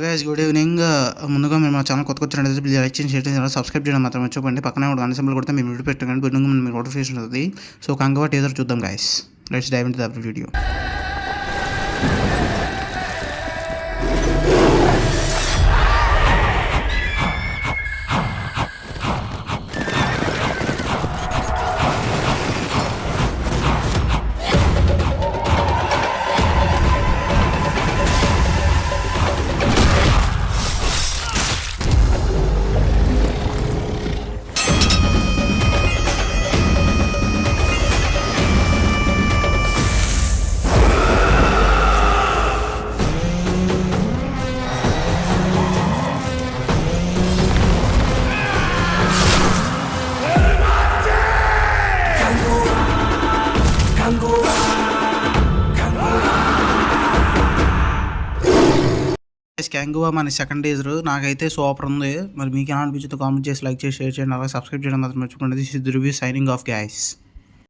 Guys good evening. ముందుగా మీరు మా ఛానల్ కొత్తకొచ్చినట్లయితే ప్లీజ్ లైక్ చేయండి, షేర్ చేయండి, సబ్స్క్రైబ్ చేయడం మాత్రం మర్చిపోకండి. పక్కనే ఒక గంట సింబల్ కొడితే మేము వీడియో పెట్టగానే బిన్నుగా మీకు నోటిఫికేషన్ వస్తుంది. సో కంగవా టీజర్ చూద్దాం guys. Let's dive into the video. Kanguva మన సెకండ్ టీజర్ నాకైతే సూపర్ ఉంది. మరి మీకు ఎలా అనిపించిందో కామెంట్ చేసి లైక్ చేసి షేర్ చేయండి, అలాగే సబ్స్క్రైబ్ చేయడం మాత్రం మర్చిపోండి. This is review signing off guys.